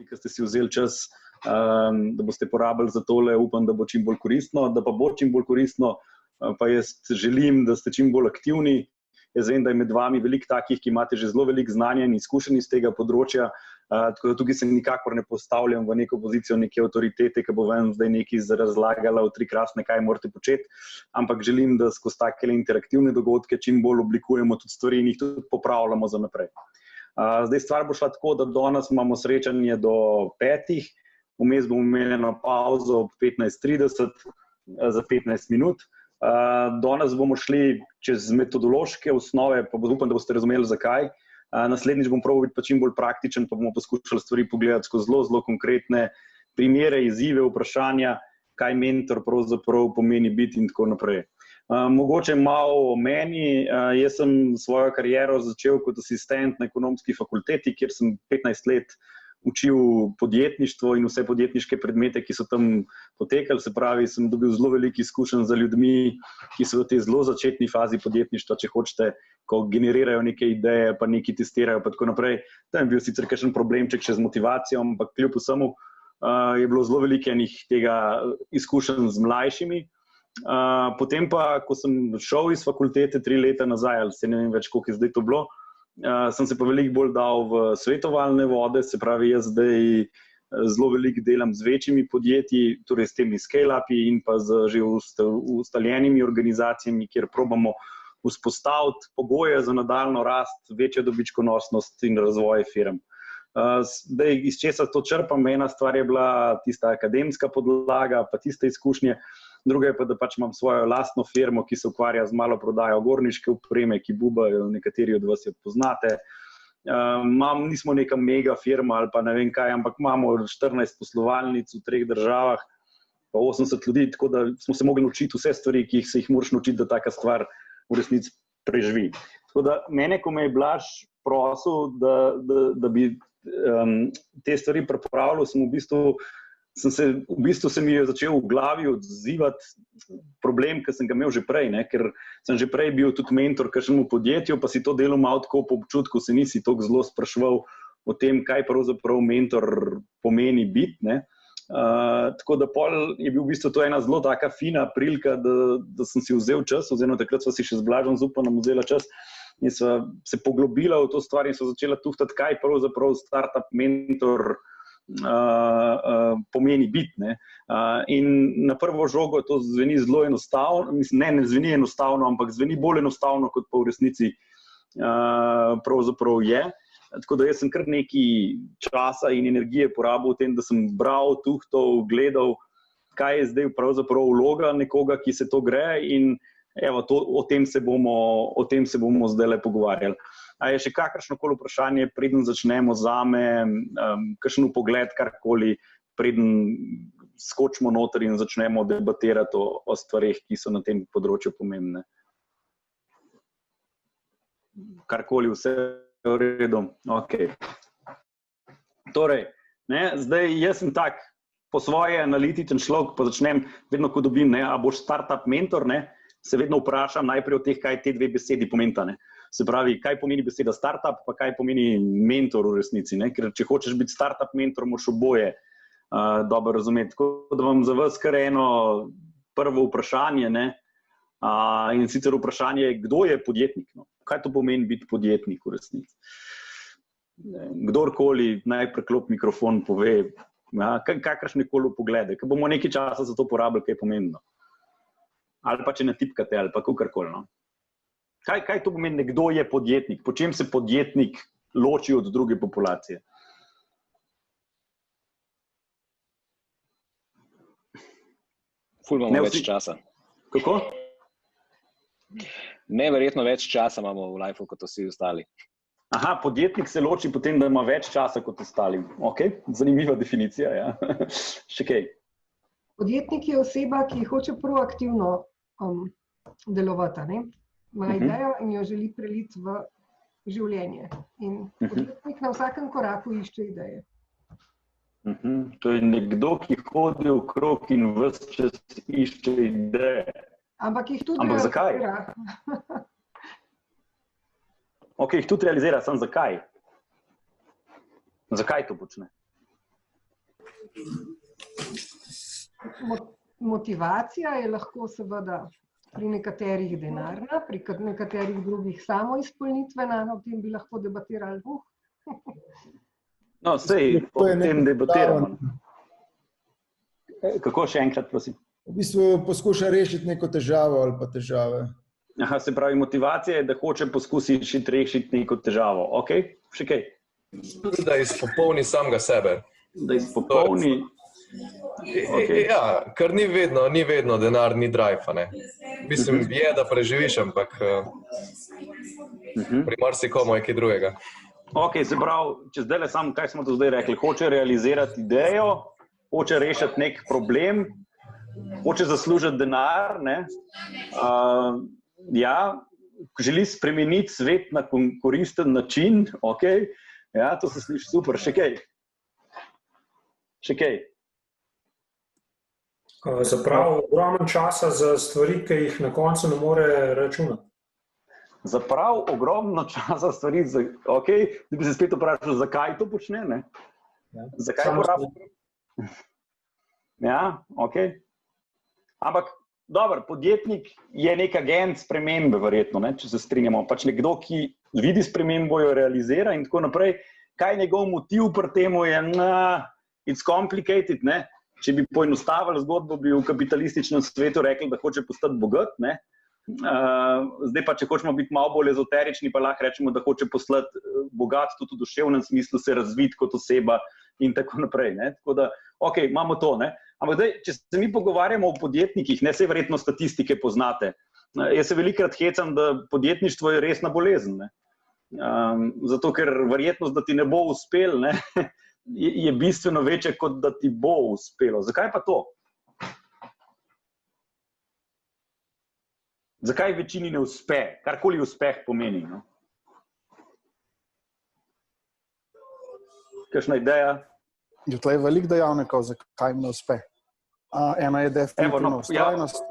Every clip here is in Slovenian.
Ki ste si vzeli čas, da boste porabili za tole, upam, da bo čim bolj koristno, da pa bo čim bolj koristno, pa jaz želim, da ste čim bolj aktivni. Jaz vem, da je med vami veliko takih, ki imate že zelo veliko znanja in izkušenj iz tega področja, tako da tukaj se nikakor ne postavljam v neko pozicijo neke avtoritete, ki bo vam zdaj nekaj razlagala v 3 krasne, kaj morate početi, ampak želim, da skozi take interaktivne dogodke čim bolj oblikujemo tudi stvari in jih tudi popravljamo za naprej. Zdaj stvar bo šla tako, da danes imamo srečanje do 5, vmes bomo imeli eno pauzo ob 15:30 za 15 minut. Danes bomo šli čez metodološke osnove, pa upam, da boste razumeli zakaj. Naslednjič bom probal biti pa čim bolj praktičen, pa bomo poskušali stvari pogledati skozi zelo, zelo konkretne primere, izzive, vprašanja, kaj mentor pravzaprav pomeni biti in tako naprej. Mogoče malo o meni. Jaz sem svojo kariero začel kot asistent na ekonomski fakulteti, kjer sem 15 let učil podjetništvo in vse podjetniške predmete, ki so tam potekali. Se pravi, sem dobil zelo veliko izkušenj za ljudmi, ki so v tej zelo začetni fazi podjetništva, če hočete, ko generirajo neke ideje, pa nekaj testirajo, pa tako naprej. Tam je bil sicer kakšen problemček še z motivacijo, ampak kljub vsemu je bilo zelo veliko enih tega izkušenj z mlajšimi. Potem pa, ko sem šel iz fakultete 3 leta nazaj, ali se ne vem več, koliko je zdaj to bilo, sem se pa veliko bolj dal v svetovalne vode, se pravi, jaz zdaj zelo veliko delam z večjimi podjetji, torej s temi scale-upi in pa z že ustaljenimi organizacijami, kjer probamo vzpostaviti pogoje za nadaljnjo rast, večjo dobičkonosnost in razvoj firm. Zdaj, iz česa to črpam, ena stvar je bila tista akademska podlaga, pa tiste izkušnje, druga je pa, da pač imam svojo lastno firmo, ki se ukvarja z maloprodajo gorniške opreme, ki bubajo, nekateri od vas jo poznate. Nismo neka mega firma ali pa ne vem kaj, ampak imamo 14 poslovalnic v 3 državah, pa 80 ljudi, tako da smo se mogli naučiti vse stvari, ki se jih moraš naučiti, da taka stvar v resnici preživi. Tako da mene, ko me je Blaž prosil, da bi te stvari pripravljal, v bistvu se mi je začel v glavi odzivati problem, ki sem ga imel že prej, ker sem že prej bil tudi mentor kakšnemu podjetju, pa si to delal malo tako po občutku, se nisi toliko zelo spraševal o tem, kaj pravzaprav mentor pomeni biti. Tako da pol je bil v bistvu to ena zelo taka fina prilika, da sem si vzel čas, oziroma takrat sva si še z Blažem Zupanom vzela čas in sva se poglobila v to stvar in sva začela tuhtati, kaj pravzaprav startup mentor pomeni biti. In na prvo žogo to zveni zelo enostavno, ne zveni enostavno, ampak zveni bolj enostavno, kot pa v resnici pravzaprav je. Tako da jaz sem kar nekaj časa in energije porabil v tem, da sem bral, tuhtal, gledal, kaj je zdaj pravzaprav vloga nekoga, ki se to gre, in evo, o tem se bomo zdaj pogovarjali. A je še kakršnokoli vprašanje, preden začnemo zame, kakšen pogled, karkoli, preden skočimo noter in začnemo debatirati o stvareh, ki so na tem področju pomembne? Karkoli, vse v redu? Ok. Torej, zdaj jaz sem tak po svoje analitičen človek, pa začnem vedno, ko dobim, a boš startup mentor, se vedno vprašam najprej o teh, kaj te 2 besedi pomenita. Se pravi, kaj pomeni beseda startup, pa kaj pomeni mentor v resnici. Ker če hočeš biti startup mentor, moraš oboje dobro razumeti. Tako da vam za vas kar eno prvo vprašanje, in sicer vprašanje je, kdo je podjetnik? Kaj to pomeni biti podjetnik v resnici? Kdorkoli naj preklop mikrofon pove, kakršnekoli poglede, ker bomo nekaj časa za to porabili, kaj je pomembno. Ali pa če natipkate, ali pa kakorkoli. Kaj to pomeni, kdo je podjetnik? Po čem se podjetnik loči od druge populacije? Ful imamo več časa. Kako? Neverjetno več časa imamo v lifeu kot vsi ostali. Aha, podjetnik se loči potem, da ima več časa kot ostali. Ok, zanimiva definicija, ja. Še kaj? Podjetnik je oseba, ki hoče proaktivno delovati, ima idejo in jo želi preliti v življenje. In podjetnik na vsakem koraku išče ideje. To je nekdo, ki hodi okrog in ves čas išče ideje. Ampak jih tudi zakaj? Ok, jih tudi realizira, samo zakaj? Zakaj to počne? Motivacija je lahko seveda pri nekaterih denarna, pri nekaterih drugih samoizpolnitvena, o tem bi lahko debatirali. No, sej, o tem debatiramo. Kako še enkrat, prosim? V bistvu poskuša rešiti neko težavo ali pa težave. Aha, se pravi, motivacija je, da hoče poskusiti rešiti neko težavo. Ok, še kaj? Tudi da izpopolni samega sebe. Da izpopolni. Okay. Ja, ker ni vedno denar, ni drive, ne. Mislim, je, da preživiš, ampak pri marsikomu je kaj drugega. Ok, se pravi, če zdaj samo, kaj smo do zdaj rekli, hoče realizirati idejo, hoče rešiti nek problem, hoče zaslužiti denar, ne. Ja, želi spremeniti svet na koristen način, ok. Ja, to se sliši super. Še kaj? Še kaj? Zaprav ogromno časa za stvari, ki jih na koncu ne more računati. Zaprav ogromno časa stvari, ok, da bi se spet vprašal, zakaj to počne, ne? Ja. Zakaj porabi? Ja, ok. Ampak, dobro, podjetnik je nek agent spremembe, verjetno, ne, če se strinjamo. Pač nekdo, ki vidi spremembo, jo realizira in tako naprej. Kaj je njegov motiv pri temu je, it's complicated, ne. Če bi poenostavili zgodbo, bi v kapitalističnem svetu rekli, da hoče postati bogat, ne. Zdaj pa, če hočemo biti malo bolj ezoterični, pa lahko rečemo, da hoče postati bogat tudi v duševnem smislu, se razviti kot oseba in tako naprej, ne. Tako da, ok, imamo to, ne. Ampak zdaj, če se mi pogovarjamo o podjetnikih, ne, saj verjetno statistike poznate. Jaz se velikokrat hecam, da podjetništvo je resna bolezen, ne. Zato, ker verjetnost, da ti ne bo uspel, ne, je bistveno večje, kot da ti bo uspelo. Zakaj pa to? Zakaj večini ne uspe? Karkoli uspeh pomeni, no? Kakšna ideja? To je veliko dejavnikov, zakaj jim ne uspe. Ena je definitivno vztrajnost.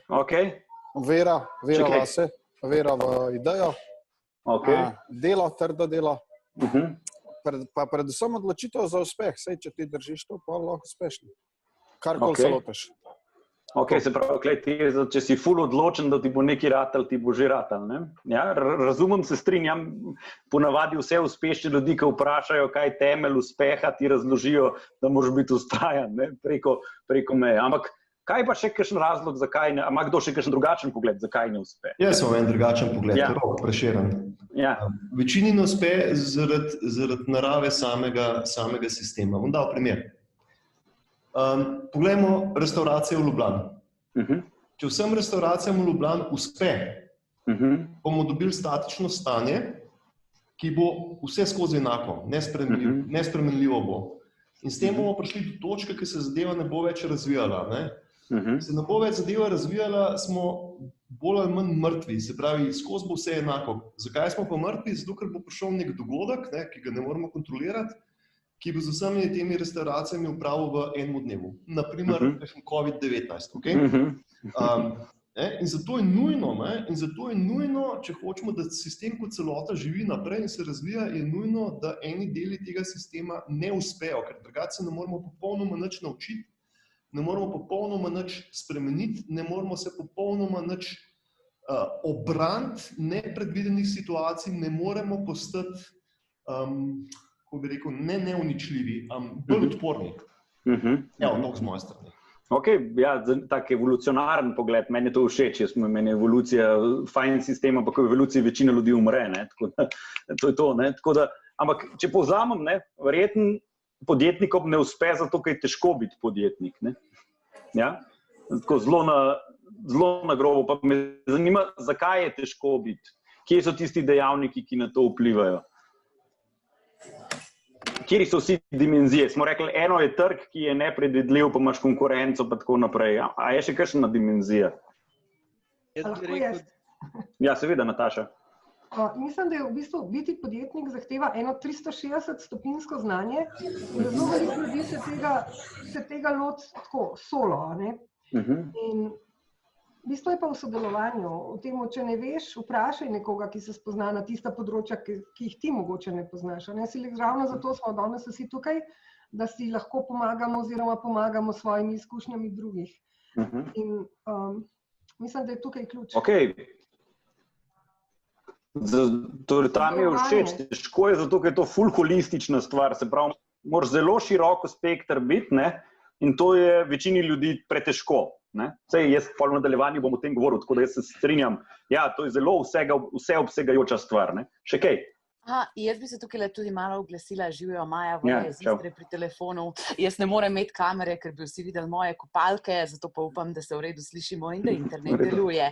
Ok. Vera vase, vera v idejo. Ok. Delo, trdo delo. Pa predvsem odločitev za uspeh. Sej, če ti držiš to, pa lahko uspešni. Karkoli se lotiš. Ok, se pravi, če si ful odločen, da ti bo nekaj ratal, ti bo že ratal, ne? Ja, razumem, se strinjam, ponavadi vse uspešne ljudi, ki vprašajo, kaj je temelj uspeha, ti razložijo, da moraš biti vztrajan, ne? Preko meje. Ampak kaj pa še kakšen razlog, zakaj ne? A ima kdo še kakšen drugačen pogled, zakaj ne uspe? Jaz imam en drugačen pogled, Rok Prešeren. Ja. Večini ne uspe zaradi narave samega sistema. Bom dal primer. Poglejmo restauracijo v Ljubljani. Če vsem restauracijam v Ljubljani uspe, bomo dobili statično stanje, ki bo vse skozi enako, nespremenljivo bo. In s tem bomo prišli do točke, ki se zadeva ne bo več razvijala. Se ne bo več zadeva razvijala, smo bolj ali manj mrtvi, se pravi, skozi bo vse enako. Zakaj smo pa mrtvi? Zato, ker bo prišel nek dogodek, ki ga ne moremo kontrolirati, ki bo z vsemi temi restauracijami upravil v enem dnevu. Naprimer, COVID-19. Okay? In zato je nujno, če hočemo, da sistem kot celota živi naprej in se razvija, je nujno, da eni deli tega sistema ne uspejo, ker drugače se ne moramo popolnoma nič naučiti, ne moramo popolnoma nič spremeniti, ne moramo se popolnoma nič obraniti nepredvidenih situacij, ne moremo postati kako bi rekel, ne neuničljivi, bolj odporni. Mnogo z moje strani. Ok, ja, tak evolucionaren pogled, meni je to všeč, meni je evolucija fajn sistem, ampak v evoluciji večina ljudi umre, ne, tako da, to je to, ne, tako da, ampak če povzamem, ne, verjetno podjetnikom ne uspe zato, ker je težko biti podjetnik, ne, ja, tako zelo na grobo, pa me zanima, zakaj je težko biti, kje so tisti dejavniki, ki na to vplivajo. Kjeri so vsi dimenzije? Smo rekli, eno je trg, ki je nepredvidljiv, pa imaš konkurenco, pa tako naprej. A je še kakšna dimenzija? Ja, seveda, Nataša. Mislim, da je v bistvu biti podjetnik zahteva eno 360-stopinjsko znanje, da zelo veliko ljudi se tega loti tako solo, ne? In Bistvo je pa v sodelovanju. V tem, če ne veš, vprašaj nekoga, ki se spozna na tista področja, ki jih ti mogoče ne poznaš. Ravno zato smo danes vsi tukaj, da si lahko pomagamo oziroma pomagamo s svojimi izkušnjami drugih. In mislim, da je tukaj ključ. Okay. Torej, tam je všeč, težko je zato, ker je to ful holistična stvar, se pravi, moraš zelo široko spektr biti, ne? In to je večini ljudi pretežko. Sej, jaz v nadaljevanju bom o tem govoril, tako da jaz se strinjam, ja, to je zelo vseobsegajoča stvar, ne? Še kaj? Jaz bi se tukaj tudi malo oglasila, živijo Maja, Voja iz Istre pri telefonu. Jaz ne morem imeti kamere, ker bi vsi videli moje kopalke, zato pa upam, da se v redu slišimo in da internet deluje.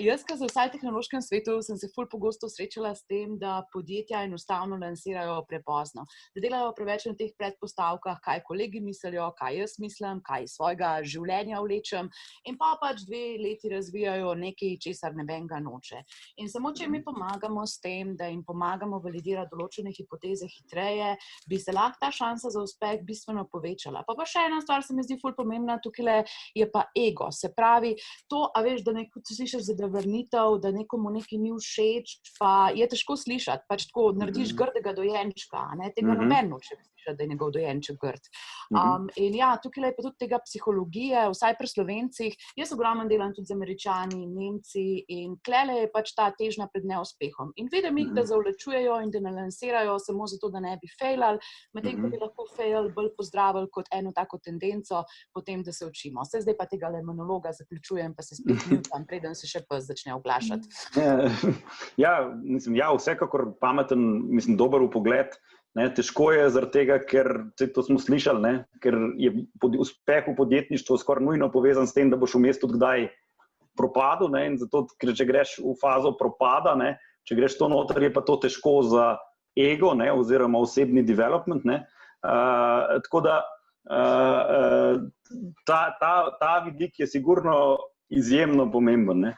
Jaz, ko v vsaj tehnološkem svetu, sem se ful pogosto srečala s tem, da podjetja enostavno lansirajo prepozno. Da delajo preveč na teh predpostavkah, kaj kolegi mislijo, kaj jaz mislim, kaj iz svojega življenja vlečem in pa pač 2 leti razvijajo nekaj, česar nobenega noče. In samo, če mi pomagamo s tem, da jim pomagamo validirati določene hipoteze hitreje, bi se lahko ta šansa za uspeh bistveno povečala. Pa še ena stvar se mi zdi ful pomembna, tukaj je pa ego. Se pravi, to, a veš, da neko slišiš zavrnitev, da nekomu nekaj ni všeč, pa je težko slišati, pač tako narediš grdega dojenčka, ne, tega noben noče slišati, da je njegov dojenček grd. In ja, tukaj je pa tudi tega psihologije, vsaj pri Slovencih, jaz ogromno delam tudi z Američani, Nemci in tlele je pač ta težnja pred neuspehom. In vidim jih, da zavlačujejo in da ne lansirajo samo zato, da ne bi failali, medtem ko bi lahko fail bolj pozdravili kot eno tako tendenco, potem, da se učimo. Zdaj pa tega monologa zaključujem, pa se spet mutam, preden se še pes začne oglašati. Ja, vsekakor pameten, dober vpogled. Težko je zaradi tega, ker to smo slišali, ker je uspeh v podjetništvu skoraj nujno povezan s tem, da boš vmes tudi kdaj propadel, in zato, ker če greš v fazo propada, če greš to noter, je pa to težko za ego, oziroma osebni development. Tako da ta vidik je sigurno izjemno pomemben.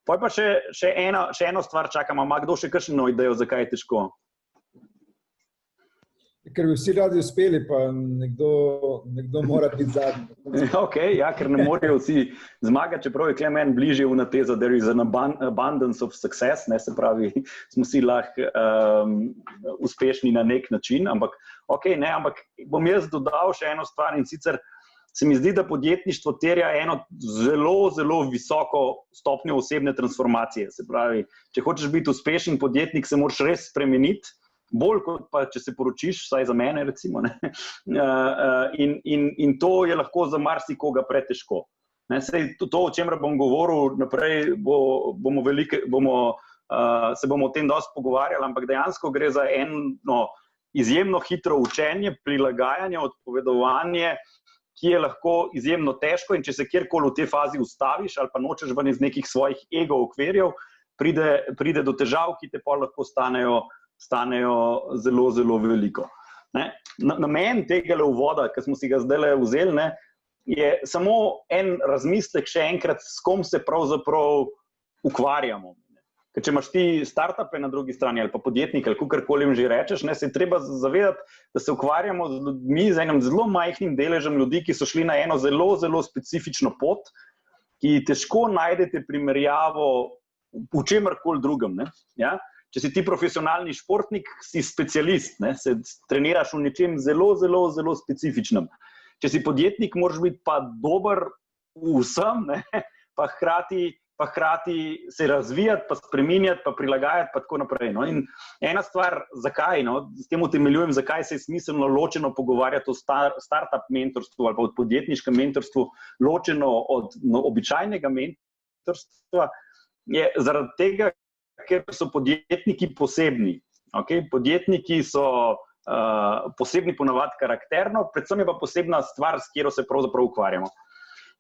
Pa še eno stvar čakam, ima kdo še kakšno idejo, zakaj je težko? Ker bi vsi radi uspeli, pa nekdo mora biti zadnji. Ok, ja, ker ne morejo vsi zmagati, čeprav je tukaj meni bližje v nateza, there is an abundance of success, se pravi, smo vsi lahko uspešni na nek način, ampak ampak bom jaz dodal še eno stvar in sicer se mi zdi, da podjetništvo terja eno zelo, zelo visoko stopnjo osebne transformacije. Se pravi, če hočeš biti uspešen podjetnik, se moraš res spremeniti, bolj kot pa, če se poročiš, vsaj za mene recimo, in to je lahko za marsikoga pretežko. Sej to, o čemer bom govoril naprej, se bomo o tem dosti pogovarjali, ampak dejansko gre za eno izjemno hitro učenje, prilagajanje, odpovedovanje, ki je lahko izjemno težko in če se kjerkoli v tej fazi ustaviš ali pa nočeš ven iz nekih svojih ego okvirjev, pride do težav, ki te pa lahko stanejo zelo, zelo veliko. Namen tega uvoda, ki smo si ga zdaj vzeli, je samo en razmislek še enkrat, s kom se pravzaprav ukvarjamo. Ker če imaš ti startupe na drugi strani ali pa podjetnike ali kakorkoli jim že rečeš, se je treba zavedati, da se ukvarjamo z ljudmi, z enim zelo majhnim deležem ljudi, ki so šli na eno zelo, zelo specifično pot, ki težko najdete primerjavo v čemerkoli drugem. Če si ti profesionalni športnik, si specialist, se treniraš v nečem zelo, zelo, zelo specifičnem. Če si podjetnik, moraš biti pa dober v vsem, pa hkrati se razvijati, pa spreminjati, pa prilagajati, pa tako naprej. In ena stvar, zakaj, s tem utemeljujem, zakaj se je smiselno ločeno pogovarjati o startup mentorstvu ali pa o podjetniškem mentorstvu, ločeno od običajnega mentorstva, je zaradi tega, ker so podjetniki posebni. Podjetniki so posebni ponavadi karakterno, predvsem je pa posebna stvar, s katero se pravzaprav ukvarjamo.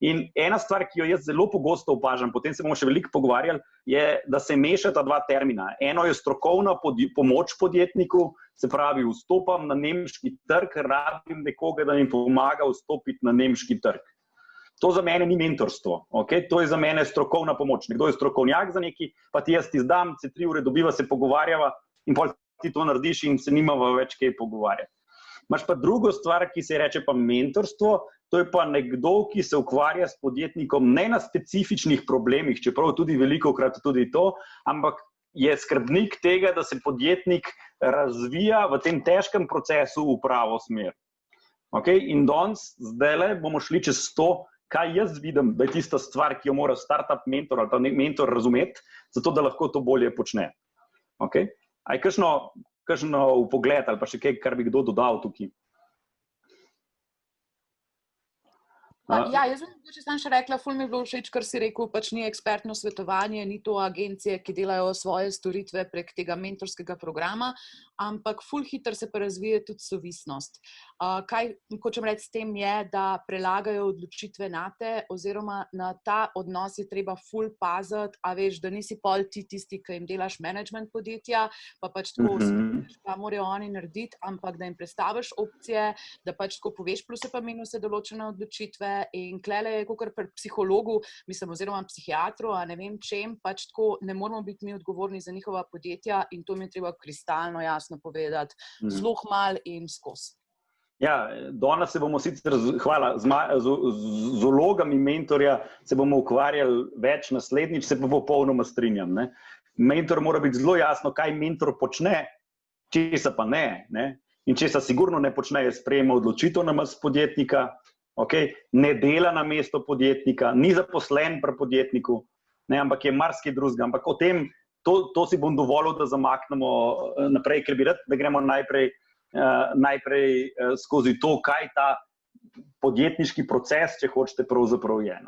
In ena stvar, ki jo jaz zelo pogosto opažam, potem se bomo še veliko pogovarjali, je, da se mešata dva termina. Eno je strokovna pomoč podjetniku, se pravi, vstopam na nemški trg, rabim nekoga, da mi pomaga vstopiti na nemški trg. To za mene ni mentorstvo, to je za mene strokovna pomoč. Nekdo je strokovnjak za neki, pa ti jaz ti zdam, se 3 ure dobiva, se pogovarjava in potem ti to narediš in se nimava več kaj pogovarjati. Imaš pa drugo stvar, ki se reče pa mentorstvo, to je pa nekdo, ki se ukvarja s podjetnikom ne na specifičnih problemih, čeprav tudi velikokrat tudi to, ampak je skrbnik tega, da se podjetnik razvija v tem težkem procesu v pravo smer. Okay? In danes, zdajle bomo šli čez to, kaj jaz vidim, da je tista stvar, ki jo mora startup mentor ali pa mentor razumeti, zato da lahko to bolje počne. Okay? A je kakšno vpogled ali pa še kaj, kar bi kdo dodal tukaj? Ja, jaz bi mogoče sam še rekla, ful mi je bilo všeč, kar si rekel, pač ni ekspertno svetovanje, ni to agencije, ki delajo svoje storitve prek tega mentorskega programa, ampak ful hitro se pa razvije tudi sovisnost. Kaj hočem reči s tem je, da prelagajo odločitve nate, oziroma na ta odnos je treba ful paziti, a veš, da nisi pol ti tisti, ki jim delaš management podjetja, pa pač tako vsega, kaj morajo oni narediti, ampak da jim predstaviš opcije, da pač tako poveš pluse pa minuse določene odločitve. In klele je kakor pri psihologu, mislim, oziroma psihiatru, a ne vem čem, pač tako ne moramo biti mi odgovorni za njihova podjetja in to mi je treba kristalno jasno povedati, zelo malo in skozi. Ja, danes se bomo sicer, hvala, z vlogami mentorja se bomo ukvarjali več naslednjič, se pa popolnoma strinjam. Ne? Mentor mora biti zelo jasno, kaj mentor počne, česa pa ne. In česa sigurno ne počne, je sprejema odločitev namesto podjetnika, okay? Ne dela na mesto podjetnika, ni zaposlen pri podjetniku, ne? Ampak je marsikaj drugega. Ampak o tem, to si bom dovolil, da zamaknemo naprej, ker bi rad, da gremo najprej skozi to, kaj ta podjetniški proces, če hočete, pravzaprav je.